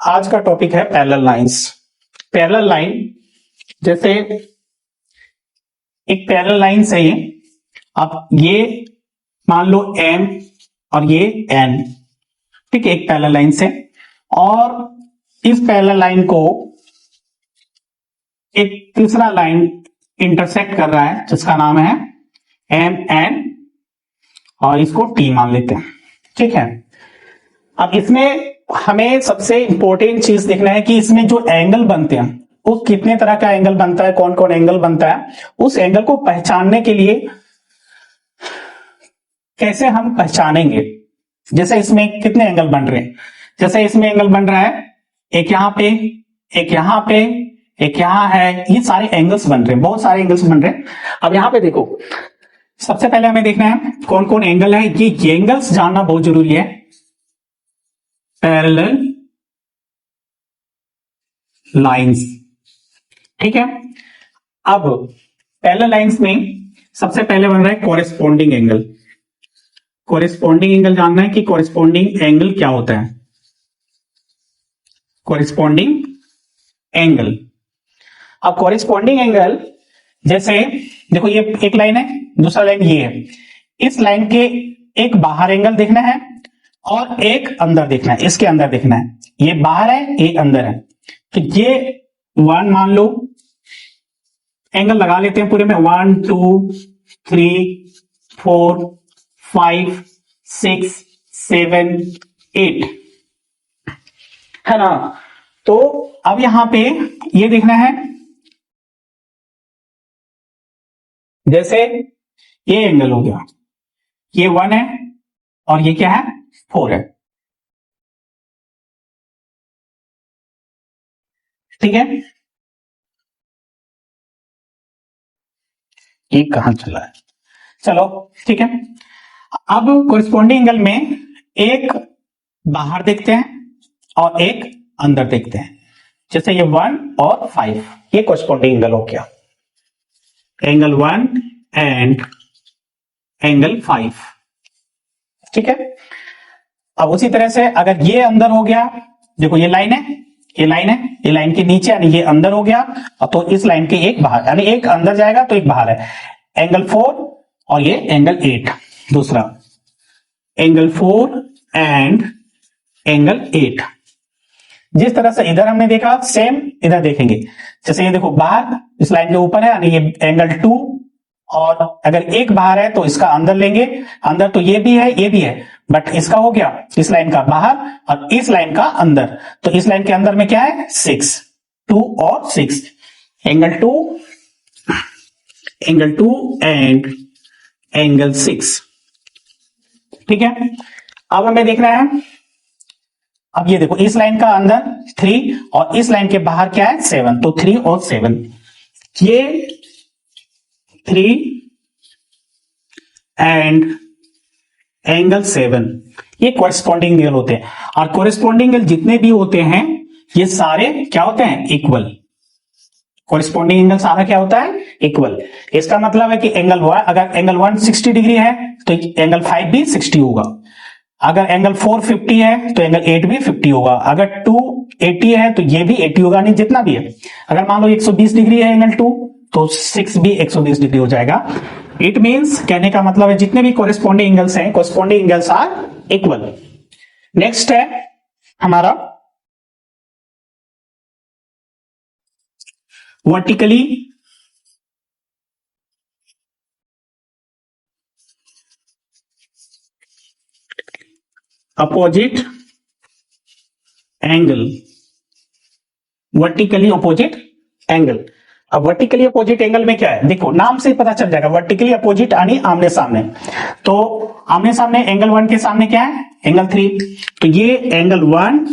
आज का टॉपिक है पैरेलल लाइंस। पैरेलल लाइन, जैसे एक पैरेलल लाइन है ये। अब ये मान लो M और ये N, ठीक है, एक पैरेलल लाइन से, और इस पैरेलल लाइन को एक तीसरा लाइन इंटरसेक्ट कर रहा है जिसका नाम है MN, और इसको T मान लेते हैं, ठीक है। अब इसमें हमें सबसे इंपॉर्टेंट चीज देखना है कि इसमें जो एंगल बनते हैं वो कितने तरह का एंगल बनता है, कौन कौन एंगल बनता है। उस एंगल को पहचानने के लिए कैसे हम पहचानेंगे, जैसे इसमें कितने एंगल बन रहे हैं। जैसे इसमें एंगल बन रहा है एक यहां पे, एक यहां पे, एक यहां है, ये सारे एंगल्स बन रहे हैं, बहुत सारे एंगल्स बन रहे हैं। अब यहां पे देखो, सबसे पहले हमें देखना है कौन कौन एंगल है। ये एंगल्स जानना बहुत जरूरी है। पैरेलल लाइंस, ठीक है। अब पैरेलल लाइंस में सबसे पहले बन रहा है कॉरेस्पॉन्डिंग एंगल। कॉरेस्पॉन्डिंग एंगल जानना है कि कॉरेस्पॉन्डिंग एंगल क्या होता है। कॉरेस्पॉन्डिंग एंगल, अब कॉरेस्पॉन्डिंग एंगल, जैसे देखो ये एक लाइन है, दूसरा लाइन ये है। इस लाइन के एक बाहर एंगल देखना है और एक अंदर देखना है, इसके अंदर देखना है। ये बाहर है, ये अंदर है, तो ये 1 मान लो, एंगल लगा लेते हैं पूरे में। 1 2 3 4 5 6 7 8, है ना। तो अब यहां पे ये देखना है, जैसे ये एंगल हो गया, ये 1 है और ये क्या है, 4 है, ठीक है। ये कहां चला है, चलो ठीक है। अब कोरिस्पोंडिंग एंगल में एक बाहर देखते हैं और एक अंदर देखते हैं। जैसे ये 1 और 5, ये कोरिस्पोंडिंग एंगल हो गया, एंगल 1 एंड एंगल 5, ठीक है। अब उसी तरह से अगर ये अंदर हो गया, देखो ये लाइन है, ये लाइन है, ये लाइन के नीचे यानी ये अंदर हो गया, तो इस लाइन के एक बाहर, यानी एक अंदर जाएगा तो एक बाहर है। एंगल 4 और ये एंगल 8, दूसरा एंगल 4 एंड एंगल 8। जिस तरह से इधर हमने देखा, सेम इधर देखेंगे। जैसे ये देखो बाहर इस लाइन के ऊपर है, यानी ये एंगल 2, और अगर एक बाहर है तो इसका अंदर लेंगे। अंदर तो ये भी है, ये भी है, बट इसका हो गया इस लाइन का बाहर और इस लाइन का अंदर। तो इस लाइन के अंदर में क्या है, 6, 2 और 6, एंगल 2 एंड एंगल 6, ठीक है। अब हमें देखना है, अब ये देखो इस लाइन का अंदर 3 और इस लाइन के बाहर क्या है, 7, तो 3 और 7, ये 3 एंड एंगल 7, ये कॉरेस्पॉन्डिंग एंगल होते हैं। और कॉरेस्पॉन्डिंग एंगल जितने भी होते हैं ये सारे क्या होते हैं, इक्वल। कॉरेस्पॉन्डिंग एंगल सारा क्या होता है, इक्वल। इसका मतलब है कि एंगल 1, अगर एंगल 1 60 डिग्री है तो एंगल 5 भी 60 होगा। अगर एंगल 4 50 है तो एंगल 8 भी 50 होगा। अगर 2 80 है तो ये भी 80 होगा, नहीं जितना भी है। अगर मान लो 120 डिग्री है एंगल 2, तो 6 भी 120 डिग्री हो जाएगा। इट मींस, कहने का मतलब है जितने भी कॉरेस्पॉन्डिंग एंगल्स हैं, corresponding angles are equal. Next है हमारा vertically opposite angle. Vertically opposite angle, अब वर्टिकली अपोजिट एंगल में क्या है, देखो नाम से पता चल जाएगा। वर्टिकली अपोजिट यानी आमने सामने, तो आमने सामने एंगल 1 के सामने क्या है, एंगल 3, तो ये angle 1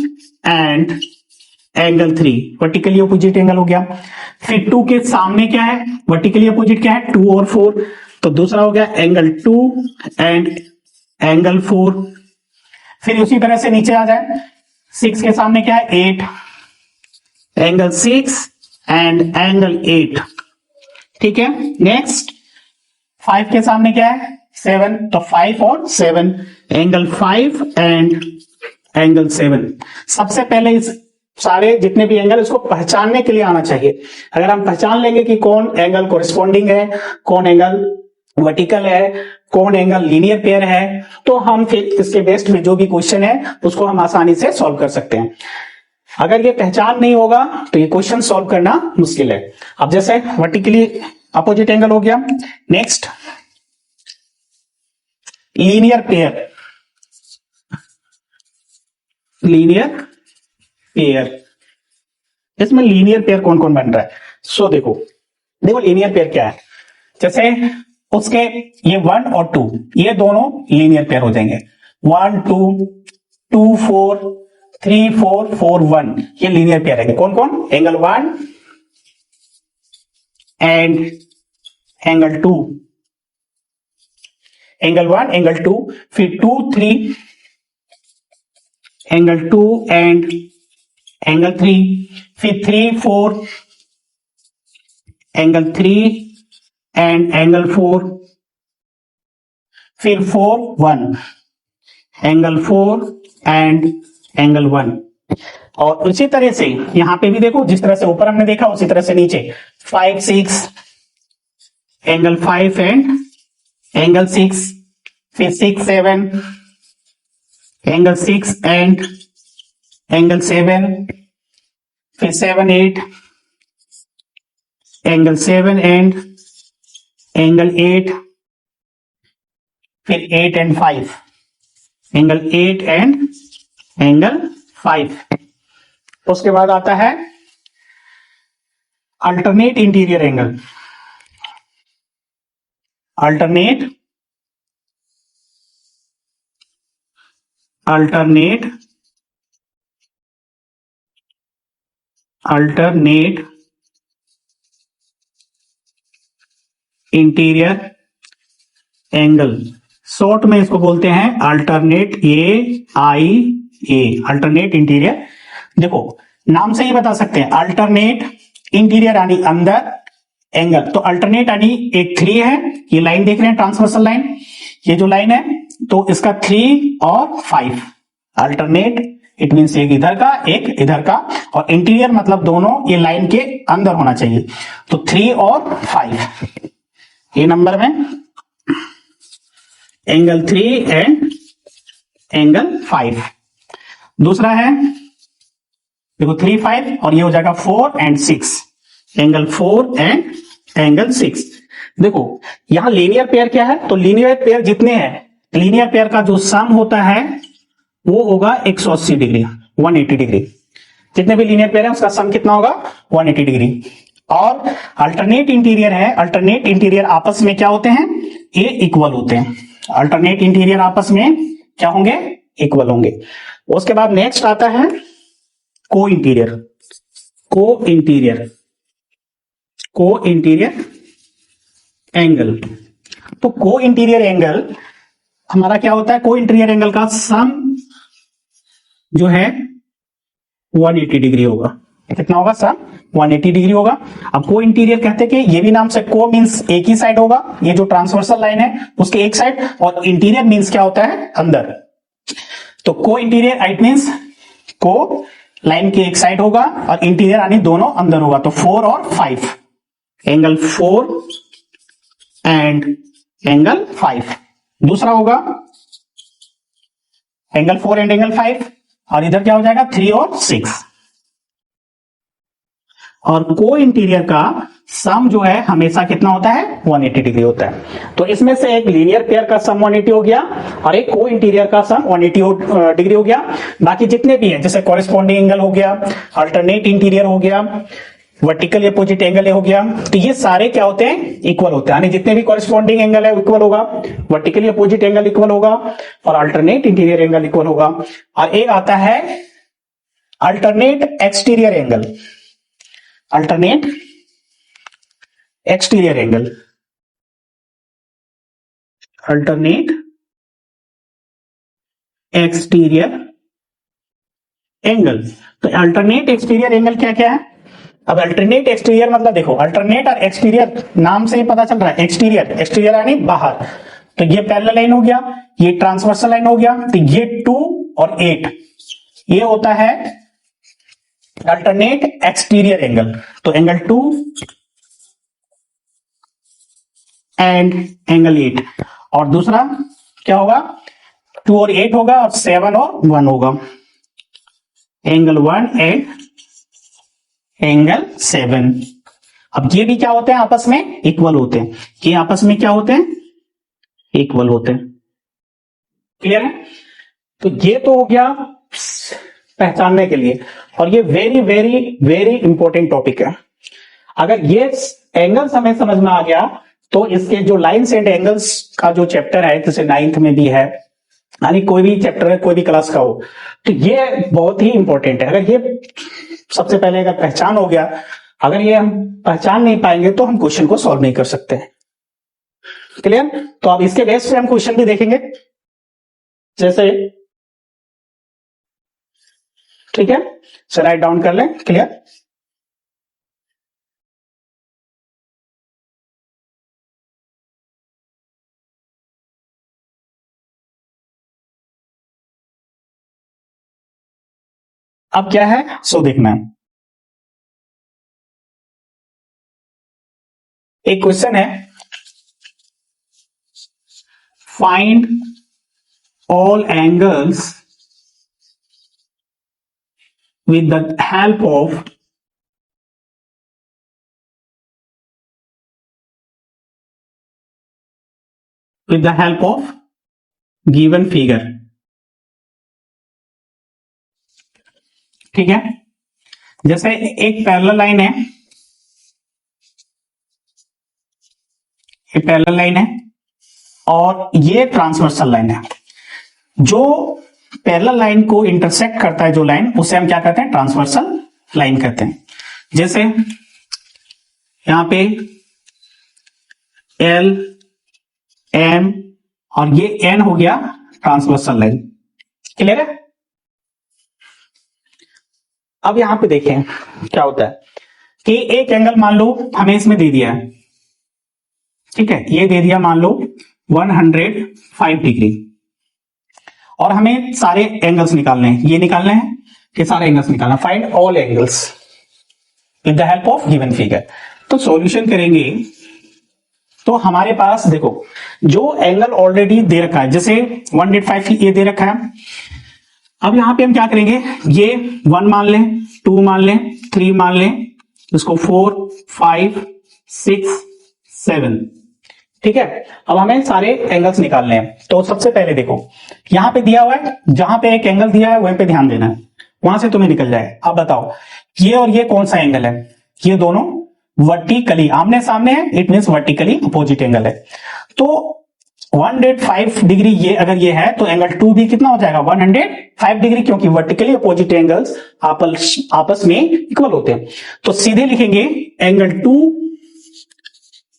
and angle 3 vertically opposite angle हो गया। फिर 2 के सामने क्या है, वर्टिकली अपोजिट क्या है, 2 और 4, तो दूसरा हो गया एंगल 2 एंड एंगल 4। फिर उसी तरह से नीचे आ जाए, 6 के सामने क्या है, 8, एंगल 6 एंड एंगल 8, ठीक है। नेक्स्ट 5 के सामने क्या है, 7, तो 5 और 7, एंगल 5 एंड एंगल 7। सबसे पहले इस सारे जितने भी एंगल इसको पहचानने के लिए आना चाहिए। अगर हम पहचान लेंगे कि कौन एंगल कोरिस्पॉन्डिंग है, कौन एंगल वर्टिकल है, कौन एंगल लीनियर पेयर है, तो हम फिर इसके बेस्ड में जो भी क्वेश्चन है उसको हम आसानी से सॉल्व कर सकते हैं। अगर ये पहचान नहीं होगा तो ये क्वेश्चन सॉल्व करना मुश्किल है। अब जैसे वर्टिकली अपोजिट एंगल हो गया, next linear pair. Linear pair, इसमें लीनियर पेयर कौन कौन बन रहा है? सो देखो लीनियर पेयर क्या है, जैसे उसके ये 1 और 2 ये दोनों लीनियर पेयर हो जाएंगे। 1 2 2 4 3 4 4 1 ये लीनियर पेयर है। कौन कौन? Angle 1 and angle 2, angle 1 angle 2, फिर 2 3 एंगल 2 एंड एंगल 3, फिर 3 4 एंगल 3 एंड एंगल 4, फिर 4 1 एंगल 4 एंड एंगल 1। और उसी तरह से यहां पे भी देखो, जिस तरह से ऊपर हमने देखा उसी तरह से नीचे 5 6 एंगल 5 एंड एंगल 6, फिर 6 7 एंगल 6 एंड एंगल 7, फिर 7 8 एंगल 7 एंड एंगल 8, फिर 8 एंड 5 एंगल 8 एंड एंगल 5। उसके बाद आता है alternate interior angle. Alternate interior angle, short में इसको बोलते हैं अल्टरनेट अल्टरनेट इंटीरियर। देखो नाम से ही बता सकते हैं, अल्टरनेट इंटीरियर यानी अंदर, एंगल तो अल्टरनेट यानी एक 3 है, ये लाइन देख रहे हैं ट्रांसवर्सल लाइन, ये जो लाइन है तो इसका 3 और 5 अल्टरनेट, इट मीन्स एक इधर का एक इधर का, और इंटीरियर मतलब दोनों ये लाइन के अंदर होना चाहिए, तो 3 और 5 ये नंबर में एंगल 3 एंड एंगल 5। दूसरा है देखो 3 5 और ये हो जाएगा 4 एंड 6, एंगल 4 एंड एंगल 6। देखो यहां लीनियर पेयर क्या है, तो लीनियर पेयर जितने हैं, लीनियर पेयर का जो सम होता है वो होगा 180 डिग्री, 180 डिग्री। जितने भी लीनियर पेयर है उसका सम कितना होगा? 180 डिग्री। और अल्टरनेट इंटीरियर है, अल्टरनेट इंटीरियर आपस में क्या होते हैं? ये इक्वल होते हैं। अल्टरनेट इंटीरियर आपस में क्या होंगे? इक्वल होंगे। उसके बाद नेक्स्ट आता है को इंटीरियर। को इंटीरियर एंगल। तो को इंटीरियर एंगल हमारा क्या होता है? को इंटीरियर एंगल का सम जो है 180 डिग्री होगा। कितना होगा? सम 180 डिग्री होगा। अब को इंटीरियर कहते हैं कि ये भी नाम से, को मींस एक ही साइड होगा, ये जो ट्रांसवर्सल लाइन है उसके एक साइड, और इंटीरियर मींस क्या होता है? अंदर। तो को इंटीरियर इट मींस को लाइन के एक साइड होगा और इंटीरियर यानी दोनों अंदर होगा, तो 4 और 5, एंगल 4 एंड एंगल 5। दूसरा होगा एंगल 4 एंड एंगल 5, और इधर क्या हो जाएगा? 3 और 6। और को इंटीरियर का सम जो है हमेशा कितना होता है? 180 डिग्री होता है। तो इसमें से एक लीनियर पेयर का सम 180 हो गया और एक को इंटीरियर का सम 180 डिग्री हो गया। बाकी जितने भी हैं जैसे कॉरेस्पॉन्डिंग एंगल हो गया, अल्टरनेट इंटीरियर हो गया, वर्टिकल अपोजिट एंगल हो गया, तो ये सारे क्या होते हैं? इक्वल होते हैं। यानी जितने भी कॉरेस्पॉन्डिंग एंगल है इक्वल होगा, वर्टिकली अपोजिट एंगल इक्वल होगा, और अल्टरनेट इंटीरियर एंगल इक्वल होगा। और एक आता है alternate exterior angle. Alternate exterior angle, alternate exterior angle. तो अल्टरनेट एक्सटीरियर एंगल क्या क्या है? अब अल्टरनेट एक्सटीरियर मतलब देखो, अल्टरनेट और एक्सटीरियर नाम से ही पता चल रहा है, एक्सटीरियर यानी बाहर। तो ये पैरेलल लाइन हो गया, ये ट्रांसवर्सल लाइन हो गया, तो ये 2 और 8 ये होता है अल्टरनेट एक्सटीरियर एंगल, तो एंगल 2 एंड एंगल 8, और दूसरा क्या होगा, 2 और 8 होगा, और 7 और 1 होगा, एंगल 1 एंड एंगल 7। अब ये भी क्या होते हैं, आपस में इक्वल होते हैं, ये आपस में क्या होते हैं, इक्वल होते हैं। क्लियर है? तो ये तो हो गया पहचानने के लिए, और ये very very very important topic है। अगर ये एंगल्स हमें समझ में आ गया तो इसके जो लाइन्स एंड एंगल्स का जो चैप्टर है, जैसे 9th में भी है, यानी कोई भी चैप्टर है, कोई भी क्लास का हो, तो ये बहुत ही इंपॉर्टेंट है। अगर ये सबसे पहले अगर पहचान हो गया, अगर ये हम पहचान नहीं पाएंगे तो हम क्वेश्चन को सॉल्व नहीं कर सकते। क्लियर? तो अब इसके बेस पे हम क्वेश्चन भी देखेंगे, जैसे, ठीक है, सो राइट डाउन कर लें। क्लियर? अब क्या है, सो देखना है। एक क्वेश्चन है, find all angles with the help of given figure। ठीक है, जैसे एक पैरेलल लाइन है, और ये ट्रांसवर्सल लाइन है। जो पैरेलल लाइन को इंटरसेक्ट करता है जो लाइन, उसे हम क्या कहते हैं, ट्रांसवर्सल लाइन कहते हैं। जैसे यहां पे एल एम और ये एन हो गया ट्रांसवर्सल लाइन। क्लियर है? अब यहां पे देखें क्या होता है कि एक एंगल मान लो हमें इसमें दे दिया है, ठीक है, ये दे दिया मान लो 105 डिग्री, और हमें सारे एंगल्स निकालने हैं। ये निकालने हैं कि सारे एंगल्स निकालना, find all angles with the help of given figure. तो सॉल्यूशन करेंगे तो हमारे पास देखो जो एंगल ऑलरेडी दे रखा है, जैसे 105 ये दे रखा है। अब यहां पे हम क्या करेंगे, ये 1 मान लें, 2 मान लें, 3 मान लें, इसको 4 5 6 7, ठीक है। अब हमें सारे एंगल्स निकालने हैं। तो सबसे पहले देखो यहां पे दिया हुआ है, जहां पे एक एंगल दिया है वहीं पे ध्यान देना है, वहां से तुम्हें निकल जाए। अब बताओ ये और ये कौन सा एंगल है, ये दोनों वर्टिकली आमने सामने है, it means vertically opposite angle है। तो 105 डिग्री ये अगर ये है तो एंगल 2 भी कितना हो जाएगा, 105 डिग्री, क्योंकि वर्टिकली अपोजिट एंगल्स आपस में इक्वल होते हैं। तो सीधे लिखेंगे एंगल 2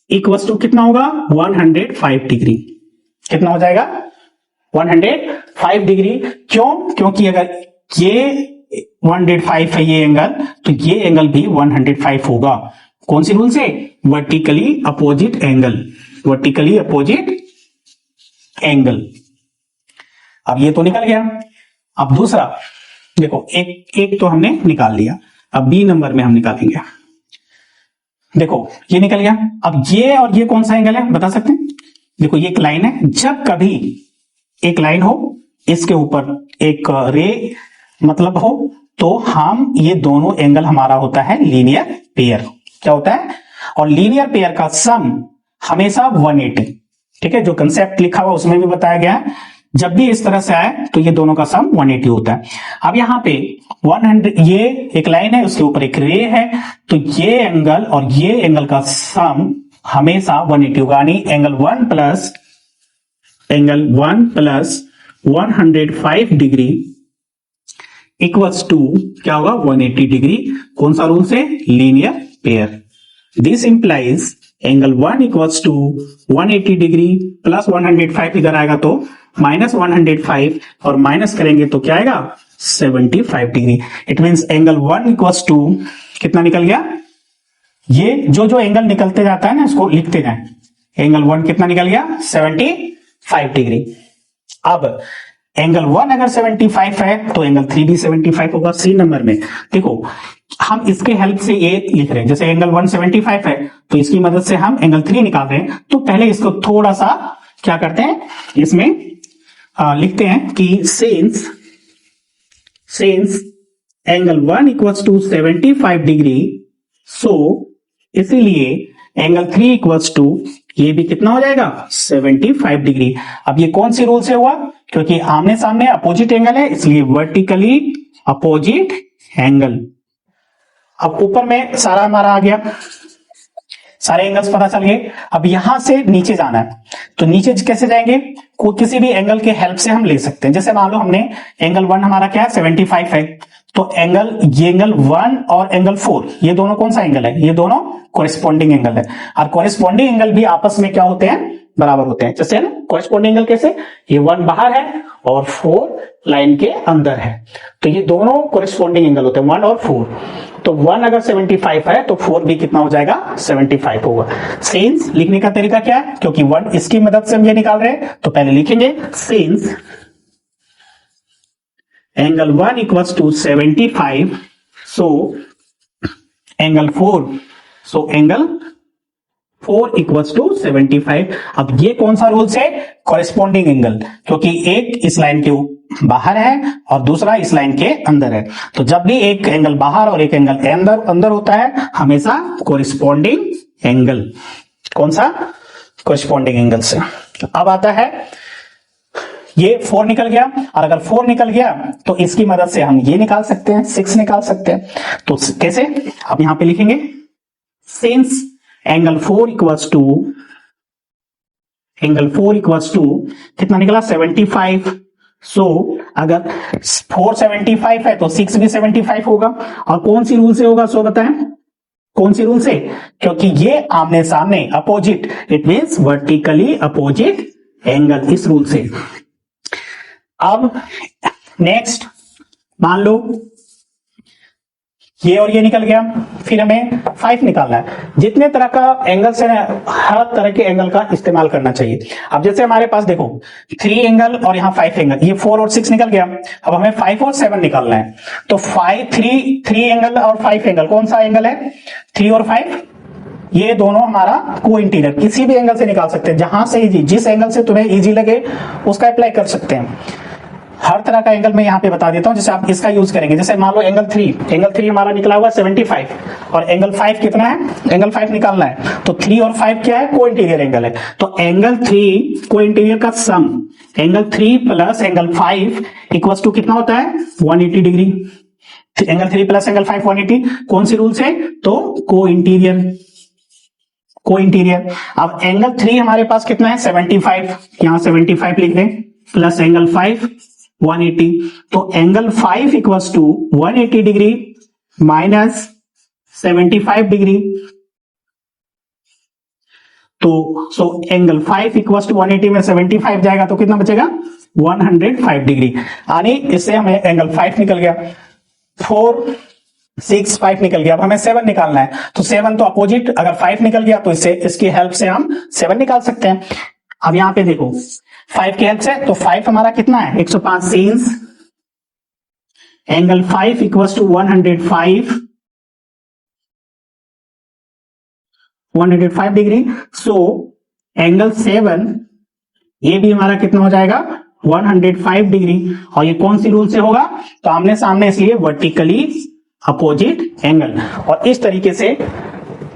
इक्वल्स टू कितना होगा, 105 डिग्री। कितना हो जाएगा, 105 डिग्री। क्यों? क्योंकि अगर ये 105 है ये एंगल, तो ये एंगल भी 105 होगा। कौन सी रूल से, vertically opposite angle, vertically opposite angle. अब ये तो निकल गया। अब दूसरा देखो, एक तो हमने निकाल लिया, अब बी नंबर में हम निकालेंगे। देखो ये निकल गया। अब ये और ये कौन सा एंगल है बता सकते हैं? देखो ये एक लाइन है, जब कभी एक लाइन हो इसके ऊपर एक रे मतलब हो, तो हम ये दोनों एंगल हमारा होता है लीनियर पेयर। क्या होता है? और लीनियर पेयर का सम हमेशा 180, ठीक है, जो कंसेप्ट लिखा हुआ उसमें भी बताया गया है। जब भी इस तरह से आए तो ये दोनों का सम 180 होता है। अब यहां पे 100, ये एक लाइन है, उसके ऊपर एक रे है, तो ये एंगल और ये एंगल का सम हमेशा 180 होगा, यानी angle 1 plus 105 degree equals to क्या होगा, 180 डिग्री। कौन सा रूल से, linear pair. This implies angle 1 equals to 180 degree plus 105 इधर आएगा तो माइनस 105, और माइनस करेंगे तो क्या आएगा, 75 degree. It means angle 1 equals to कितना निकल गया, ये जो एंगल निकलते जाता है ना इसको लिखते जाए। एंगल 1 कितना निकल गया, 75 डिग्री। अब एंगल 1 अगर 75 है तो एंगल 3 भी 75 होगा। सी नंबर में देखो हम इसके हेल्प से ये लिख रहे हैं, जैसे एंगल 175 है तो इसकी मदद से हम एंगल 3 निकाल रहे हैं। तो पहले इसको थोड़ा सा क्या करते हैं, इसमें लिखते हैं कि since angle 1 equals to 75 degree, so इसीलिए एंगल 3 इक्वल्स टू ये भी कितना हो जाएगा 75 डिग्री। अब ये कौन सी रूल से हुआ, क्योंकि आमने सामने अपोजिट एंगल है इसलिए वर्टिकली अपोजिट एंगल। अब ऊपर में सारा हमारा आ गया, सारे एंगल्स पता चल गए। अब यहां से नीचे जाना है, तो नीचे कैसे जाएंगे, कोई किसी भी एंगल के हेल्प से हम ले सकते हैं। जैसे मान लो हमने एंगल 1 हमारा क्या है 75 है, तो ये एंगल 1 और एंगल 4 ये दोनों कौन सा एंगल है, ये दोनों कोरिस्पॉन्डिंग एंगल है। और कोरिस्पॉन्डिंग एंगल भी आपस में क्या होते हैं, बराबर होते हैं। जैसे कोरिस्पॉन्डिंग एंगल कैसे, ये 1 बाहर है और 4 लाइन के अंदर है, तो ये दोनों कोरिस्पॉन्डिंग एंगल होते हैं 1 और 4। तो 1 अगर 75 है तो 4 भी कितना हो जाएगा 75 होगा। सिंस लिखने का तरीका क्या है, क्योंकि 1 इसकी मदद से हम ये निकाल रहे हैं, तो पहले लिखेंगे since angle 1 equals to 75, so angle 4 equals to 75। अब ये कौन सा रूल है, कॉरेस्पॉन्डिंग एंगल, क्योंकि एक इस लाइन के बाहर है और दूसरा इस लाइन के अंदर है। तो जब भी एक एंगल बाहर और एक एंगल अंदर होता है, हमेशा कॉरेस्पॉन्डिंग एंगल, कौन सा कॉरेस्पॉन्डिंग एंगल से। अब आता है ये 4 निकल गया, और अगर 4 निकल गया तो इसकी मदद से हम ये निकाल सकते हैं 6 निकाल सकते हैं। तो कैसे, अब यहां पे लिखेंगे सिंस एंगल 4 इक्वल्स टू कितना निकला 75। सो अगर 4 75 है तो 6 भी 75 होगा। और कौन सी रूल से होगा, सो बताएं कौन सी रूल से, क्योंकि ये आमने सामने opposite, it means vertically opposite angle, इस रूल से। अब नेक्स्ट मान लो ये और ये निकल गया, फिर हमें 5 निकालना है। जितने तरह का एंगल से हर तरह के एंगल का इस्तेमाल करना चाहिए। अब जैसे हमारे पास देखो 3 एंगल और यहाँ 5 एंगल, ये 4 और 6 निकल गया। अब हमें 5 और 7 निकालना है, तो 3 एंगल और 5 एंगल, कौन सा एंगल है 3 और 5, ये दोनों हमारा को इंटीरियर, किसी भी एंगल से निकाल सकते हैं, जहां से इजी, जिस एंगल से तुम्हें इजी लगे उसका अप्लाई कर सकते हैं। हर तरह का एंगल मैं यहां पे बता देता हूं, जैसे आप इसका यूज करेंगे। जैसे मान लो एंगल 3 हमारा निकला हुआ 75 और एंगल 5 कितना है, एंगल 5 निकालना है, तो 3 और 5 क्या है, को इंटीरियर एंगल है। तो एंगल 3 को इंटीरियर का sum, angle 3 plus angle 5 equals to कितना होता है 180 डिग्री। एंगल 3 प्लस एंगल 5 180, कौन सी रूल से, तो को इंटीरियर। अब एंगल 3 हमारे पास कितना है 75, यहां 75 लिख दें, प्लस एंगल 5 180, तो angle 5 equals to 180 degree minus 75 degree. तो सो एंगल 5 इक्वल्स टू 180 में 75 जाएगा तो कितना बचेगा 105 डिग्री। यानी इससे हमें एंगल 5 निकल गया, 4 6 5 निकल गया। अब हमें 7 निकालना है, तो 7 तो अपोजिट, अगर 5 निकल गया तो इससे इसकी हेल्प से हम 7 निकाल सकते हैं। अब यहां पे देखो 5 की हेल्प से, तो 5 हमारा कितना है 105, since angle 5 equals to 105 degree, so angle 7 ये भी हमारा कितना हो जाएगा 105 डिग्री। और ये कौन सी रूल से होगा, तो आमने सामने, इसलिए वर्टिकली अपोजिट एंगल। और इस तरीके से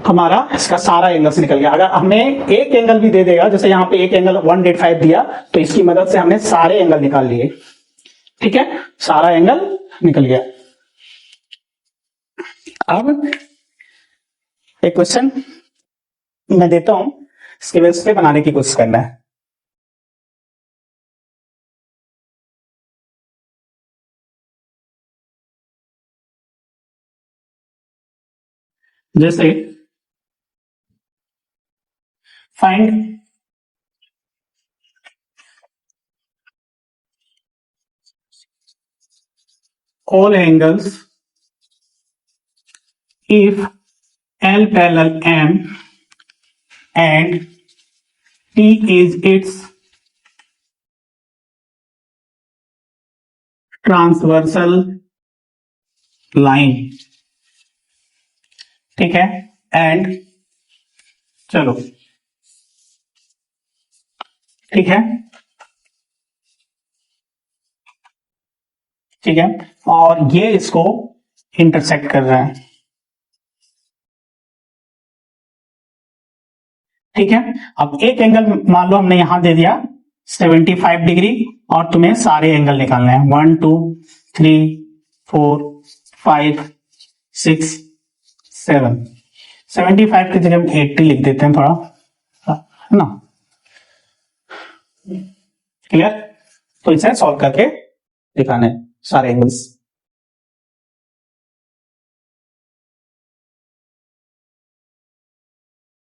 हमारा इसका सारा एंगल्स निकल गया। अगर हमें एक एंगल भी दे देगा, जैसे यहां पे एक एंगल 105 दिया, तो इसकी मदद से हमने सारे एंगल निकाल लिए। ठीक है, सारा एंगल निकल गया। अब एक क्वेश्चन मैं देता हूं, इसके बेस पे बनाने की कोशिश करना है। जैसे find all angles if L parallel M and T is its transversal line, ठीक है, एंड चलो ठीक है, ठीक है, और ये इसको इंटरसेक्ट कर रहा है, ठीक है। अब एक एंगल मान लो हमने यहां दे दिया 75 डिग्री, और तुम्हें सारे एंगल निकालने हैं 1 2 3 4 5 6 7। 75 की जगह हम 80 लिख देते हैं, थोड़ा है ना, क्लियर। तो इसे सॉल्व करके दिखाने सारे एंगल्स।